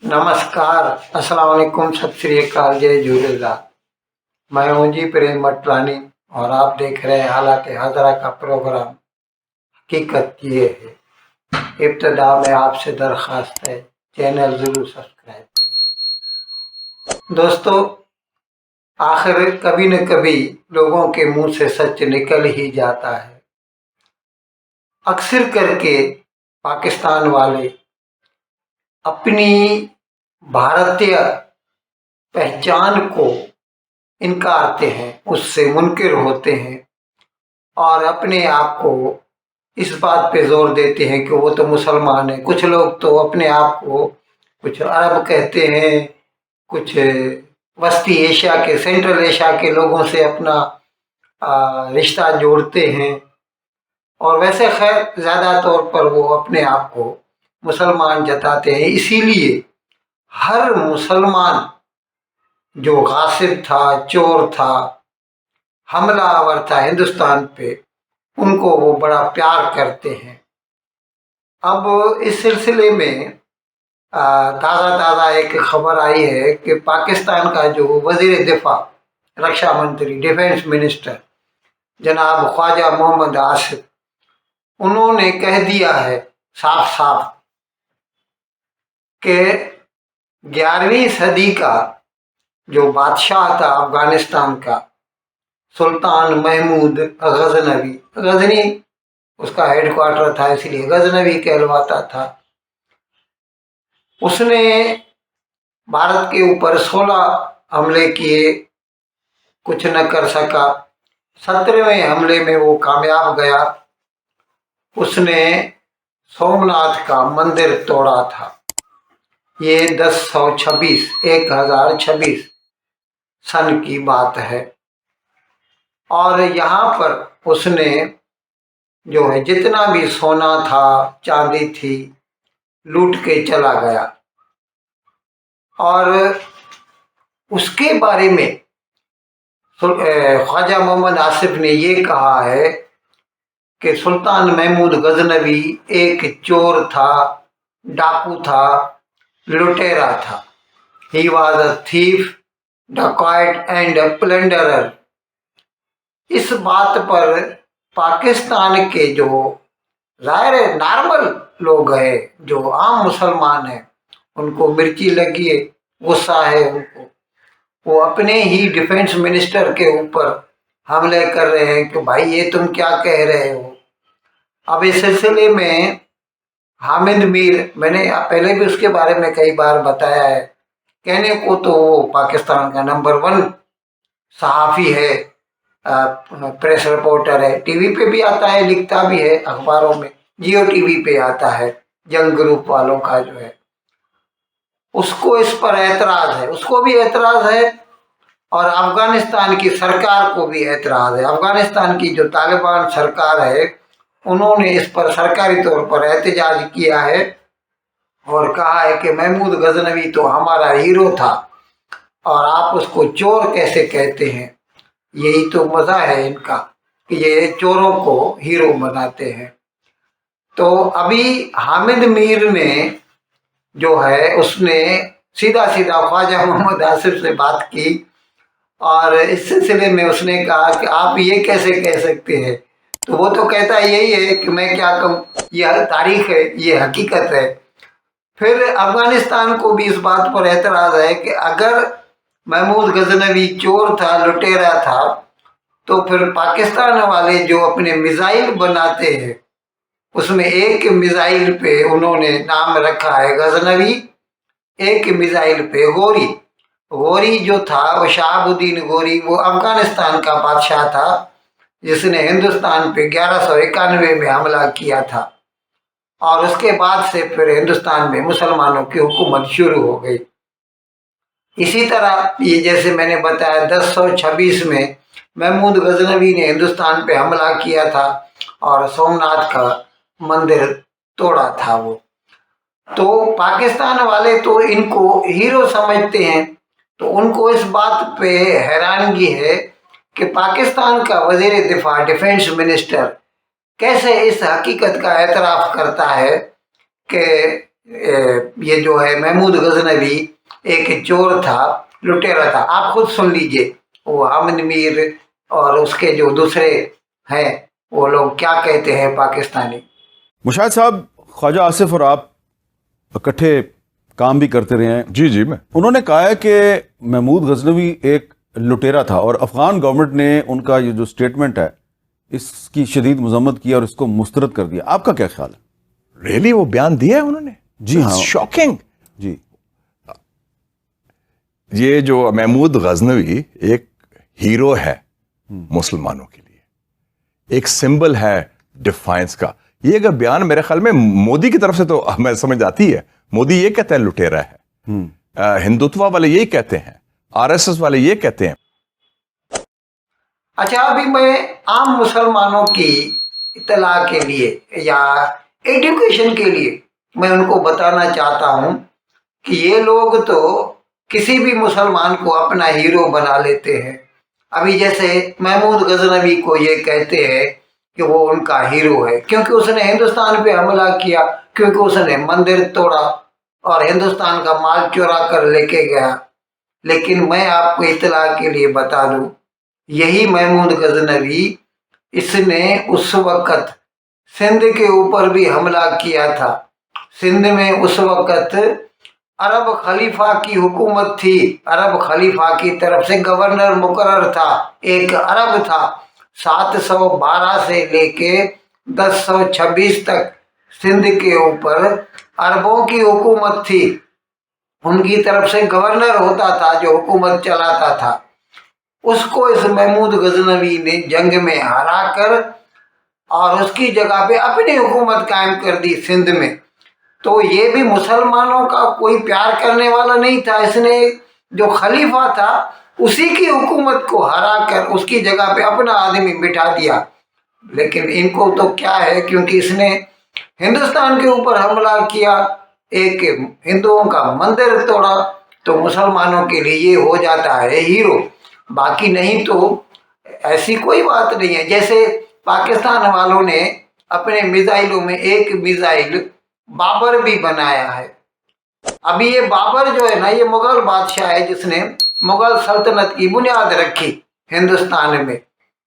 नमस्कार, अस्सलाम वालेकुम, सत श्री अकाल, जय झूलेलाल। मैं हूं जी प्रेम मटलानी और आप देख रहे हैं हालात हाजरा का प्रोग्राम। हकीकत ये है, इब्तदा में आपसे दरख्वास्त है, चैनल जरूर सब्सक्राइब करें। दोस्तों, आखिर कभी न कभी लोगों के मुंह से सच निकल ही जाता है। अक्सर करके पाकिस्तान वाले अपनी भारतीय पहचान को इनकारते हैं, उससे मुनकिर होते हैं और अपने आप को इस बात पे जोर देते हैं कि वो तो मुसलमान है। कुछ लोग तो अपने आप को कुछ अरब कहते हैं, कुछ वस्ती एशिया के, सेंट्रल एशिया के लोगों से अपना रिश्ता जोड़ते हैं और वैसे खैर ज़्यादा तौर पर वो अपने आप को मुसलमान जताते हैं। इसीलिए हर मुसलमान जो गासिब था, चोर था, हमलावर था हिंदुस्तान पे, उनको वो बड़ा प्यार करते हैं। अब इस सिलसिले में ताज़ा एक खबर आई है कि पाकिस्तान का जो वजीर दिफा, रक्षा मंत्री, डिफेंस मिनिस्टर जनाब ख्वाजा मोहम्मद आसिफ, उन्होंने कह दिया है साफ साफ कि 11वीं सदी का जो बादशाह था अफगानिस्तान का, सुल्तान महमूद गजनवी, गजनी उसका हेडक्वार्टर था इसलिए गजनवी कहलवाता था, उसने भारत के ऊपर 16 हमले किए, कुछ न कर सका। 17वें हमले में वो कामयाब गया। उसने सोमनाथ का मंदिर तोड़ा था। ये 1026 सन की बात है और यहाँ पर उसने जो है जितना भी सोना था, चांदी थी, लूट के चला गया। और उसके बारे में ख्वाजा मोहम्मद आसिफ ने ये कहा है कि सुल्तान महमूद गजनवी एक चोर था, डाकू था, लुटेरा था। He was a thief, dacoit and a plunderer. इस बात पर पाकिस्तान के जो ज़ाहिर नॉर्मल लोग हैं, जो आम मुसलमान हैं, उनको मिर्ची लगी है, गुस्सा है उनको। वो अपने ही डिफेंस मिनिस्टर के ऊपर हमले कर रहे हैं कि भाई ये तुम क्या कह रहे हो। अब इस सिलसिले में हामिद मीर, मैंने पहले भी उसके बारे में कई बार बताया है, कहने को तो वो पाकिस्तान का नंबर 1 सहाफ़ी है, प्रेस रिपोर्टर है, टीवी पे भी आता है, लिखता भी है अखबारों में, जियो टीवी पे आता है, जंग ग्रुप वालों का जो है। उसको इस पर एतराज़ है, उसको भी एतराज़ है और अफगानिस्तान की सरकार को भी एतराज़ है। अफगानिस्तान की जो तालिबान सरकार है, उन्होंने इस पर सरकारी तौर पर एहतजाज किया है और कहा है कि महमूद गजनवी तो हमारा हीरो था और आप उसको चोर कैसे कहते हैं। यही तो मज़ा है इनका कि ये चोरों को हीरो बनाते हैं। तो अभी हामिद मीर ने जो है उसने सीधा ख्वाजा मोहम्मद आसिफ से बात की और इस सिलसिले में उसने कहा कि आप ये कैसे कह सकते हैं। तो वो तो कहता यही है कि मैं क्या कहूँ, यह तारीख है, ये हकीकत है। फिर अफगानिस्तान को भी इस बात पर एतराज़ है कि अगर महमूद गजनवी चोर था, लुटेरा था, तो फिर पाकिस्तान वाले जो अपने मिसाइल बनाते हैं, उसमें एक मिसाइल पे उन्होंने नाम रखा है गजनवी, एक मिसाइल पे गोरी। गोरी जो था वो शहाबुद्दीन गोरी, वो अफगानिस्तान का बादशाह था जिसने हिंदुस्तान पे 1191 में हमला किया था और उसके बाद से फिर हिंदुस्तान में मुसलमानों की हुकूमत शुरू हो गई। इसी तरह ये जैसे मैंने बताया 1026 में महमूद गजनवी ने हिंदुस्तान पे हमला किया था और सोमनाथ का मंदिर तोड़ा था वो। तो पाकिस्तान वाले तो इनको हीरो समझते हैं, तो उनको इस बात पे हैरानगी है कि पाकिस्तान का वजीर दिफा, डिफेंस मिनिस्टर कैसे इस हकीकत का एतराफ़ करता है कि یہ جو ہے محمود غزنوی ایک چور تھا, لٹیرا تھا. آپ خود سن لیجئے وہ امن میر اور اس کے جو دوسرے ہیں وہ لوگ کیا کہتے ہیں پاکستانی. مشاہد صاحب, خواجہ آصف اور آپ اکٹھے کام بھی کرتے رہے ہیں. جی جی. میں انہوں نے کہا ہے کہ محمود غزنوی ایک لٹیرا تھا اور افغان گورنمنٹ نے ان کا یہ جو سٹیٹمنٹ ہے اس کی شدید مذمت کی اور اس کو مسترد کر دیا. آپ کا کیا خیال ہے؟ ریئلی وہ بیان دیا ہے انہوں نے؟ جی ہاں. شاکنگ. جی. یہ جو محمود غزنوی ایک ہیرو ہے مسلمانوں کے لیے, ایک سمبل ہے ڈیفائنس کا. یہ اگر بیان میرے خیال میں مودی کی طرف سے تو ہمیں سمجھ آتی ہے. مودی یہ کہتے ہیں لٹیرا ہے, ہندوتوا والے یہی کہتے ہیں, آر ایس ایس والے یہ کہتے ہیں. اچھا, ابھی میں عام مسلمانوں کی اطلاع کے لیے یا ایڈوکیشن کے لیے میں ان کو بتانا چاہتا ہوں کہ یہ لوگ تو کسی بھی مسلمان کو اپنا ہیرو بنا لیتے ہیں. ابھی جیسے محمود غزنوی کو یہ کہتے ہیں کہ وہ ان کا ہیرو ہے کیونکہ اس نے ہندوستان پہ حملہ کیا, کیونکہ اس نے مندر توڑا اور ہندوستان کا مال چورا کر لے کے گیا. لیکن میں آپ کو اطلاع کے لیے بتا دوں, یہی محمود غزنوی اس نے اس وقت سندھ کے اوپر بھی حملہ کیا تھا. سندھ میں اس وقت عرب خلیفہ کی حکومت تھی, عرب خلیفہ کی طرف سے گورنر مقرر تھا, ایک عرب تھا. 712 سے لے کے 1026 تک سندھ کے اوپر عربوں کی حکومت تھی. ان کی طرف سے گورنر ہوتا تھا جو حکومت چلاتا تھا. اس کو اس محمود غزنوی نے جنگ میں ہرا کر اور اس کی جگہ پہ اپنی حکومت قائم کر دی سندھ میں. تو یہ بھی مسلمانوں کا کوئی پیار کرنے والا نہیں تھا. اس نے جو خلیفہ تھا اسی کی حکومت کو ہرا کر اس کی جگہ پہ اپنا آدمی بٹھا دیا. لیکن ان کو تو کیا ہے, کیونکہ اس نے ہندوستان کے اوپر حملہ کیا, ایک ہندوؤں کا مندر توڑا, تو مسلمانوں کے لیے یہ ہو جاتا ہے ہیرو. باقی نہیں تو ایسی کوئی بات نہیں ہے. جیسے پاکستان والوں نے اپنے میزائلوں میں ایک میزائل بابر بھی بنایا ہے. ابھی یہ بابر جو ہے نا, یہ مغل بادشاہ ہے جس نے مغل سلطنت کی بنیاد رکھی ہندوستان میں.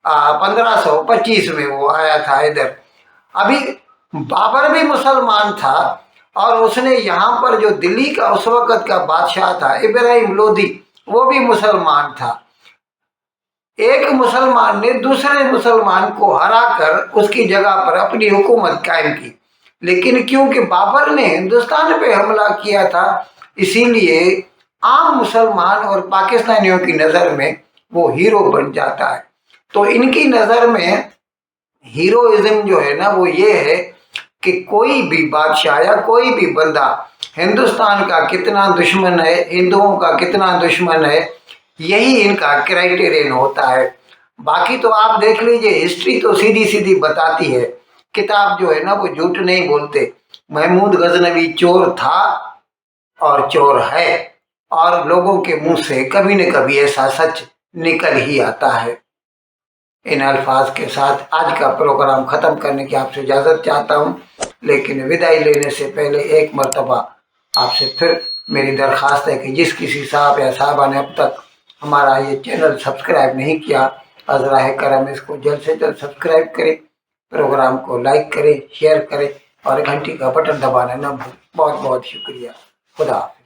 1525 میں وہ آیا تھا ادھر. ابھی بابر بھی مسلمان تھا اور اس نے یہاں پر جو دلی کا اس وقت کا بادشاہ تھا ابراہیم لودھی, وہ بھی مسلمان تھا. ایک مسلمان نے دوسرے مسلمان کو ہرا کر اس کی جگہ پر اپنی حکومت قائم کی. لیکن کیونکہ بابر نے ہندوستان پہ حملہ کیا تھا, اسی لیے عام مسلمان اور پاکستانیوں کی نظر میں وہ ہیرو بن جاتا ہے. تو ان کی نظر میں ہیروئزم جو ہے نا وہ یہ ہے کہ کوئی بھی بادشاہ یا کوئی بھی بندہ ہندوستان کا کتنا دشمن ہے, ہندوؤں کا کتنا دشمن ہے, یہی ان کا کرائٹیرین ہوتا ہے. باقی تو آپ دیکھ لیجئے, ہسٹری تو سیدھی سیدھی بتاتی ہے, کتاب جو ہے نا وہ جھوٹ نہیں بولتے. محمود غزنوی چور تھا اور چور ہے, اور لوگوں کے منہ سے کبھی نہ کبھی ایسا سچ نکل ہی آتا ہے. ان الفاظ کے ساتھ آج کا پروگرام ختم کرنے کی آپ سے اجازت چاہتا ہوں, لیکن ودائی لینے سے پہلے ایک مرتبہ آپ سے پھر میری درخواست ہے کہ جس کسی صاحب یا صاحبہ نے اب تک ہمارا یہ چینل سبسکرائب نہیں کیا, عذرا کرم اس کو جلد سے جلد سبسکرائب کریں, پروگرام کو لائک کریں, شیئر کریں اور گھنٹی کا بٹن دبانا نہ بھولیں. بہت بہت شکریہ. خدا حافظ.